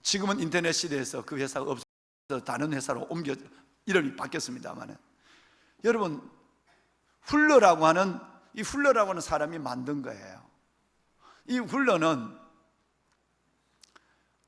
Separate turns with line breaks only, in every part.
지금은 인터넷 시대에서 그 회사가 없어서 다른 회사로 옮겨 이름이 바뀌었습니다만, 여러분, 훌러라고 하는 사람이 만든 거예요. 이 훌러는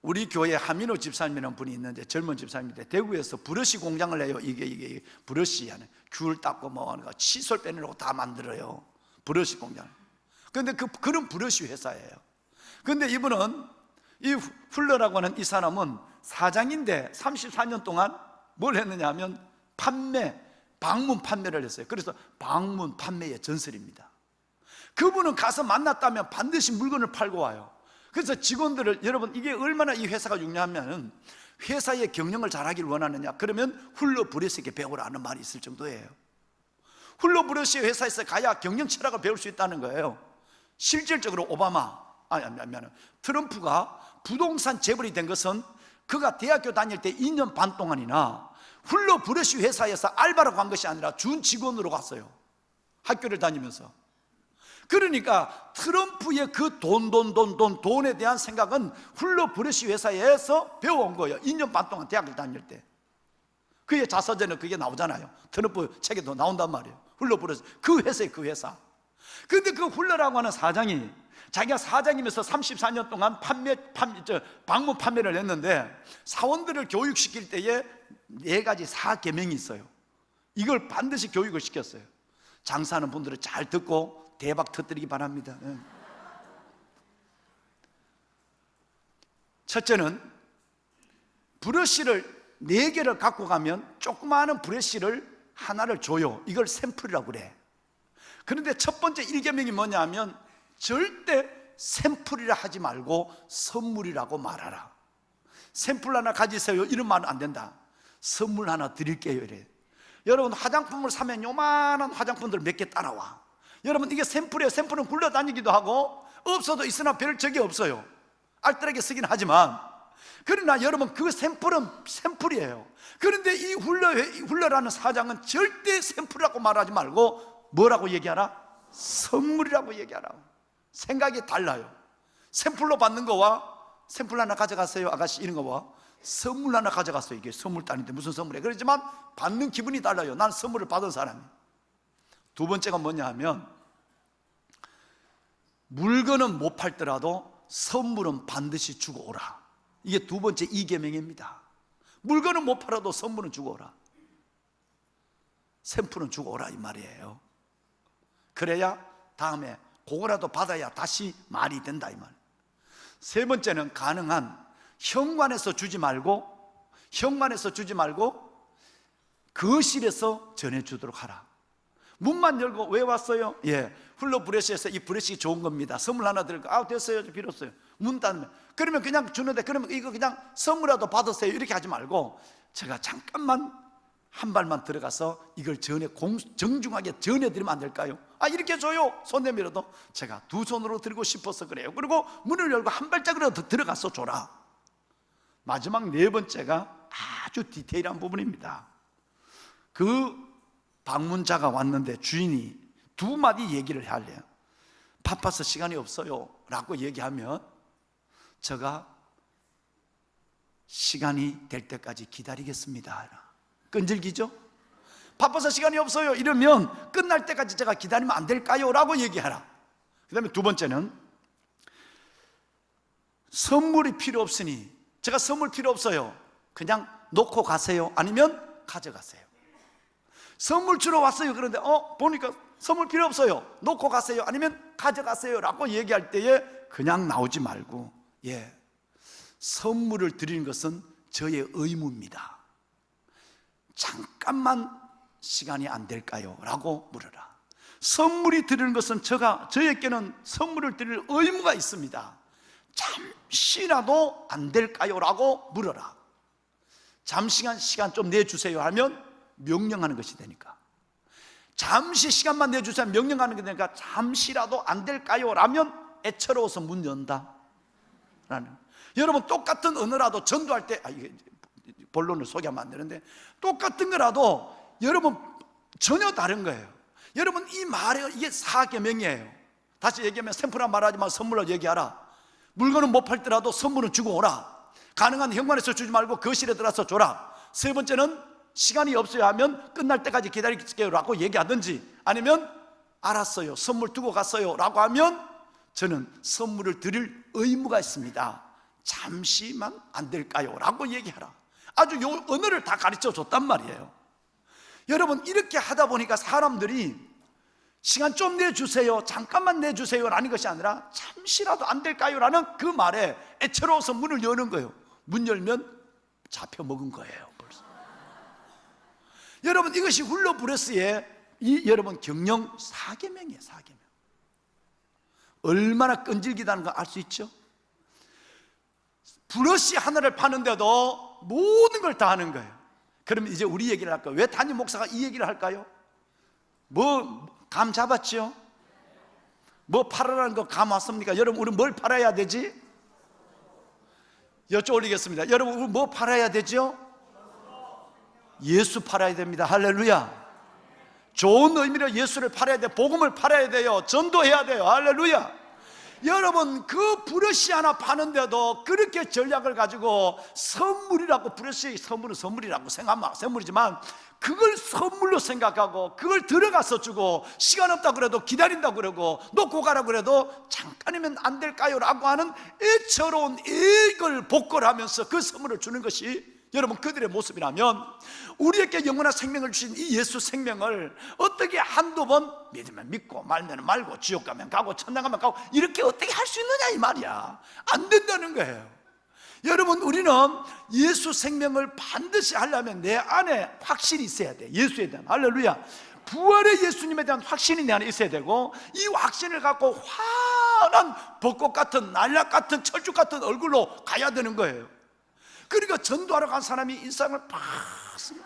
우리 교회 하민호 집사님이라는 분이 있는데, 젊은 집사님인데 대구에서 브러쉬 공장을 해요. 이게 브러쉬 하는, 귤 닦고 뭐 하는 거, 칫솔 빼내려고 다 만들어요, 브러쉬 공장. 그런데 그런 브러쉬 회사예요. 그런데 이분은, 이 훌러라고 하는 이 사람은 사장인데 34년 동안 뭘 했느냐 하면 방문 판매를 했어요. 그래서 방문 판매의 전설입니다. 그분은 가서 만났다면 반드시 물건을 팔고 와요. 그래서 직원들을, 여러분, 이게 얼마나 이 회사가 중요하면, 회사의 경영을 잘하기를 원하느냐, 그러면 훌러 브러쉬에게 배우라는 말이 있을 정도예요. 훌러 브러쉬 회사에서 가야 경영 철학을 배울 수 있다는 거예요. 실질적으로 트럼프가 부동산 재벌이 된 것은 그가 대학교 다닐 때 2년 반 동안이나 훌러 브러쉬 회사에서 알바로 간 것이 아니라 준 직원으로 갔어요, 학교를 다니면서. 그러니까 트럼프의 그 돈에 대한 생각은 훌러 브러쉬 회사에서 배워온 거예요. 2년 반 동안 대학을 다닐 때. 그의 자서전에 그게 나오잖아요. 트럼프 책에도 나온단 말이에요. 훌러 브러쉬, 그 회사에 그 회사. 근데 그 훌러라고 하는 사장이, 자기가 사장이면서 34년 동안 방문 판매를 했는데, 사원들을 교육시킬 때에 4가지 사계명이 있어요. 이걸 반드시 교육을 시켰어요. 장사하는 분들은 잘 듣고 대박 터뜨리기 바랍니다. 첫째는, 브러쉬를 4개를 갖고 가면 조그마한 브러쉬를 하나를 줘요. 이걸 샘플이라고 그래. 그런데 첫 번째 1계명이 뭐냐 하면, 절대 샘플이라 하지 말고 선물이라고 말하라. 샘플 하나 가지세요, 이런 말은 안 된다. 선물 하나 드릴게요, 이래. 여러분, 화장품을 사면 요만한 화장품들 몇 개 따라와. 여러분, 이게 샘플이에요. 샘플은 굴러다니기도 하고 없어도 있으나 별 적이 없어요. 알뜰하게 쓰긴 하지만, 그러나 여러분, 그 샘플은 샘플이에요. 그런데 이 훌러라는 사장은 절대 샘플이라고 말하지 말고 뭐라고 얘기하라? 선물이라고 얘기하라. 생각이 달라요. 샘플로 받는 거와 샘플 하나 가져가세요 아가씨, 이런 거와 선물 하나 가져갔어요. 이게 선물 따는데 무슨 선물이에요? 그렇지만 받는 기분이 달라요. 난 선물을 받은 사람이. 두 번째가 뭐냐 하면, 물건은 못 팔더라도 선물은 반드시 주고 오라. 이게 두 번째 2계명입니다. 물건은 못 팔아도 선물은 주고 오라. 샘플은 주고 오라, 이 말이에요. 그래야 다음에 그거라도 받아야 다시 말이 된다, 이 말. 세 번째는, 가능한 현관에서 주지 말고 거실에서 전해주도록 하라. 문만 열고 왜 왔어요? 예, 훌러 브러쉬에서 이 브러쉬 좋은 겁니다, 선물 하나 드릴까? 아, 됐어요, 필요 없어요. 문 닫으면, 그러면 그냥 주는데, 그러면 이거 그냥 선물이라도 받으세요, 이렇게 하지 말고, 제가 잠깐만 한 발만 들어가서 이걸 정중하게 전해드리면 안 될까요? 아, 이렇게 줘요. 손 내밀어도 제가 두 손으로 들고 싶어서 그래요. 그리고 문을 열고 한 발짝이라도 더 들어가서 줘라. 마지막 4번째가 아주 디테일한 부분입니다. 그 방문자가 왔는데 주인이 2마디 얘기를 해야 해요. 바빠서 시간이 없어요 라고 얘기하면, 제가 시간이 될 때까지 기다리겠습니다. 끈질기죠? 바빠서 시간이 없어요 이러면, 끝날 때까지 제가 기다리면 안 될까요? 라고 얘기하라. 그 다음에 두 번째는, 선물이 필요 없으니, 제가 선물 필요 없어요, 그냥 놓고 가세요, 아니면 가져가세요. 선물 주러 왔어요. 그런데 보니까 선물 필요 없어요, 놓고 가세요, 아니면 가져가세요 라고 얘기할 때에 그냥 나오지 말고, 예, 선물을 드리는 것은 저의 의무입니다. 잠깐만 시간이 안 될까요? 라고 물어라. 선물이 드리는 것은 저에게는 선물을 드릴 의무가 있습니다. 잠시라도 안 될까요? 라고 물어라. 잠시간 시간 좀 내주세요 하면 명령하는 것이 되니까, 잠시 시간만 내주세요 명령하는 게 되니까, 잠시라도 안 될까요? 라면 애처로워서 문 연다 라는. 여러분, 똑같은 언어라도 전도할 때, 이게 본론을 소개하면 안 되는데, 똑같은 거라도 여러분 전혀 다른 거예요. 여러분, 이 말에 이게 4계명이에요 다시 얘기하면, 샘플한 말하지 마, 선물로 얘기하라. 물건은 못 팔더라도 선물은 주고 오라. 가능한 현관에서 주지 말고 거실에 들어가서 줘라. 세 번째는 시간이 없어야 하면 끝날 때까지 기다릴게요 라고 얘기하든지, 아니면 알았어요, 선물 두고 갔어요 라고 하면 저는 선물을 드릴 의무가 있습니다, 잠시만 안 될까요 라고 얘기하라. 아주 요 언어를 다 가르쳐 줬단 말이에요. 여러분, 이렇게 하다 보니까 사람들이 시간 좀 내주세요, 잠깐만 내주세요 라는 것이 아니라 잠시라도 안 될까요 라는 그 말에 애처로워서 문을 여는 거예요. 문 열면 잡혀먹은 거예요 벌써. 여러분, 이것이 훌러브레스의 여러분 경영 4계명이에요 4계명. 얼마나 끈질기다는 거 알 수 있죠? 브러쉬 하나를 파는데도 모든 걸 다 하는 거예요. 그러면 이제 우리 얘기를 할까요? 왜 담임 목사가 이 얘기를 할까요? 감 잡았죠? 뭐 팔으라는 거 감 왔습니까? 여러분, 우리 뭘 팔아야 되지? 여쭤 올리겠습니다. 여러분, 우리 뭐 팔아야 되죠? 예수 팔아야 됩니다. 할렐루야. 좋은 의미로 예수를 팔아야 돼. 복음을 팔아야 돼요. 전도해야 돼요. 할렐루야. 여러분, 그 브러쉬 하나 파는데도 그렇게 전략을 가지고 선물이라고, 브러쉬의 선물은 선물이라고 생각하면 선물이지만 그걸 선물로 생각하고 그걸 들어가서 주고, 시간 없다 그래도 기다린다 그러고 놓고 가라 그래도 잠깐이면 안 될까요 라고 하는 애처로운 애걸 복걸하면서 그 선물을 주는 것이 여러분 그들의 모습이라면, 우리에게 영원한 생명을 주신 이 예수 생명을 어떻게 한두 번 믿으면 믿고 말면 말고 지옥 가면 가고 천당 가면 가고 이렇게 어떻게 할 수 있느냐 이 말이야. 안 된다는 거예요. 여러분, 우리는 예수 생명을 반드시 하려면 내 안에 확신이 있어야 돼. 예수에 대한, 할렐루야, 부활의 예수님에 대한 확신이 내 안에 있어야 되고, 이 확신을 갖고 환한 벚꽃 같은, 날락 같은, 철쭉 같은 얼굴로 가야 되는 거예요. 그러니까 전도하러 간 사람이 인상을 팍 쓰면,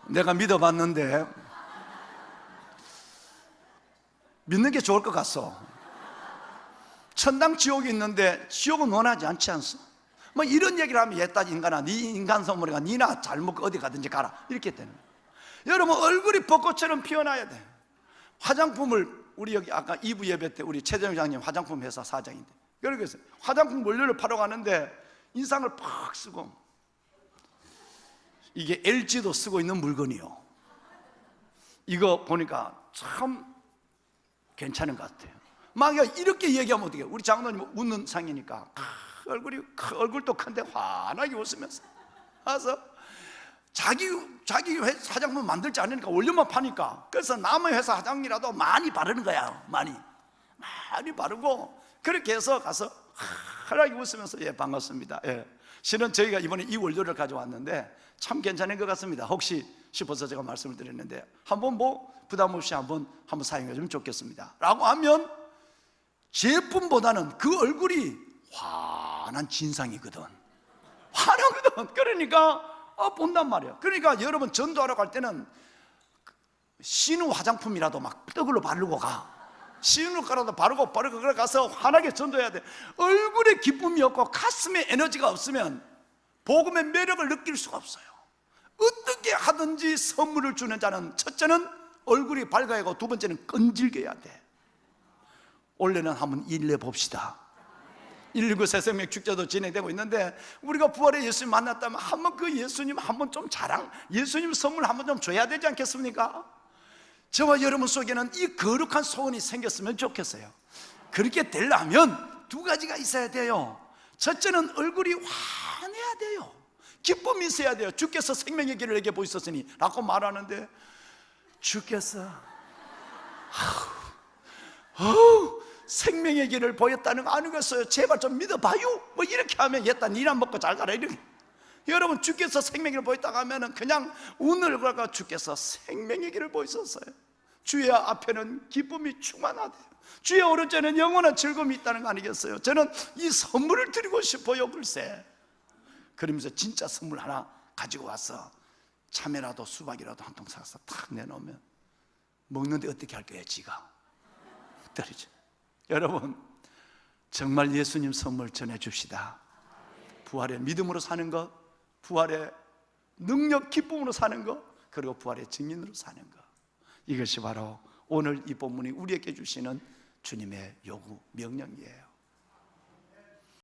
내가 믿어봤는데 믿는 게 좋을 것 같소. 천당 지옥이 있는데 지옥은 원하지 않지 않소? 뭐 이런 얘기를 하면, 얘따 인간아, 네 인간 선물이가 니나 잘 먹고 어디 가든지 가라, 이렇게 되는 거예요. 여러분, 얼굴이 벚꽃처럼 피어나야 돼. 화장품을, 우리 여기 아까 2부 예배 때 우리 최정 장님 화장품 회사 사장인데, 그래서 화장품 원료를 팔러 가는데 인상을 팍 쓰고, 이게 LG도 쓰고 있는 물건이요, 이거 보니까 참 괜찮은 것 같아요. 막 이렇게 얘기하면 어떻게 해요? 우리 장로님 웃는 상이니까 얼굴도 큰데 환하게 웃으면서 와서 자기 회사 화장품 만들지 않으니까 원료만 파니까, 그래서 남의 회사 화장이라도 많이 바르는 거야. 많이 바르고, 그렇게 해서 가서 환하게 웃으면서, 예, 반갑습니다. 예, 실은 저희가 이번에 이 원료를 가져왔는데 참 괜찮은 것 같습니다, 혹시 싶어서 제가 말씀을 드렸는데, 한번 뭐 부담 없이 한번 사용해 주면 좋겠습니다 라고 하면, 제품보다는 그 얼굴이 환한 진상이거든. 환하거든. 그러니까 본단 말이에요. 그러니까 여러분, 전도하러 갈 때는 신우 화장품이라도 막 떡으로 바르고 가. 신우가라도 바르고 그래 가서 환하게 전도해야 돼. 얼굴에 기쁨이 없고 가슴에 에너지가 없으면 복음의 매력을 느낄 수가 없어요. 어떻게 하든지 선물을 주는 자는, 첫째는 얼굴이 밝아야 하고, 두 번째는 끈질겨야 돼. 올해는 한번 일내 봅시다. 119 새생명 축제도 진행되고 있는데, 우리가 부활의 예수님 만났다면 한번 그 예수님 한번 좀 예수님 선물 한번 좀 줘야 되지 않겠습니까? 저와 여러분 속에는 이 거룩한 소원이 생겼으면 좋겠어요. 그렇게 되려면 두 가지가 있어야 돼요. 첫째는 얼굴이 환해야 돼요. 기쁨이 있어야 돼요. 주께서 생명의 길을 내게 보이셨으니 라고 말하는데, 주께서 생명의 길을 보였다는 거 아니겠어요? 제발 좀 믿어봐요. 뭐 이렇게 하면, 얘따 니나 먹고 잘 가라, 이렇게. 여러분, 주께서 생명의 길을 보였다고 하면은 그냥 오늘 가가 주께서 생명의 길을 보이셨어요. 주의 앞에는 기쁨이 충만하대요. 주의 오른쪽에는 영원한 즐거움이 있다는 거 아니겠어요? 저는 이 선물을 드리고 싶어요, 글쎄. 그러면서 진짜 선물 하나 가지고 와서 참외라도 수박이라도 한 통 사서 탁 내놓으면 먹는데 어떻게 할 거예요? 지가 떨어져. 여러분, 정말 예수님 선물 전해줍시다. 부활의 믿음으로 사는 것, 부활의 능력 기쁨으로 사는 것, 그리고 부활의 증인으로 사는 것, 이것이 바로 오늘 이 본문이 우리에게 주시는 주님의 요구, 명령이에요.